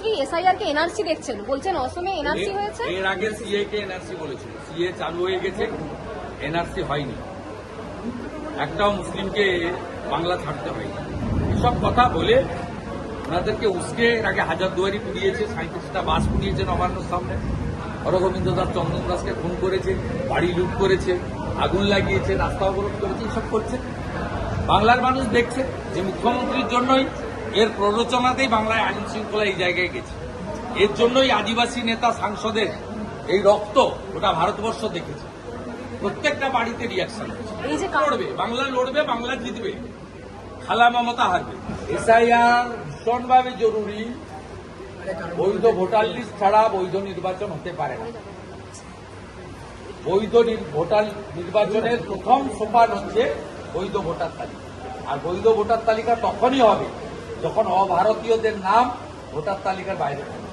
মুখ্যমন্ত্রী এসআইআর কে এনআরসি দেখছেন, বলছেন অসমে এনআরসি হয়েছে। এর আগে সিএ কে এনআরসি বলেছিল, সিএ চালু হয়ে গেছে, এনআরসি হয়নি। একটাও মুসলিমকে বাংলা ছাড়তে হয়নি। এসব কথা বলে ওনাদেরকে উস্কে এর আগে হাজারদুয়ারি পুড়িয়েছে, 37টা বাস পুড়িয়েছে নবান্নর সামনে, হরগোবিন্দ দাস, চন্দন দাসকে খুন করেছে, বাড়ি লুট করেছে, আগুন লাগিয়েছে, রাস্তা অবরোধ করেছে, এসব করছে। বাংলার মানুষ দেখছে যে মুখ্যমন্ত্রীর জন্যই, এর প্ররোচনাতেই বাংলায় আইন শৃঙ্খলা এই জায়গায় গেছে। এর জন্যই আদিবাসী নেতা সাংসদের এই রক্ত ওটা ভারতবর্ষ দেখেছে। প্রত্যেকটা বাড়িতে রিয়াকশন এই যে লড়বে, বাংলা লড়বে, বাংলা জিতবে, খালা মমতা হারবে। এসআইআর ভীষণভাবে জরুরি। বৈধ ভোটার লিস্ট ছাড়া বৈধ নির্বাচন হতে পারে না। বৈধ ভোটার নির্বাচনের প্রথম সোপান হচ্ছে বৈধ ভোটার তালিকা। আর বৈধ ভোটার তালিকা তখনই হবে যখন অভারতীয়দের নাম ভোটার তালিকার বাইরে থাকবে।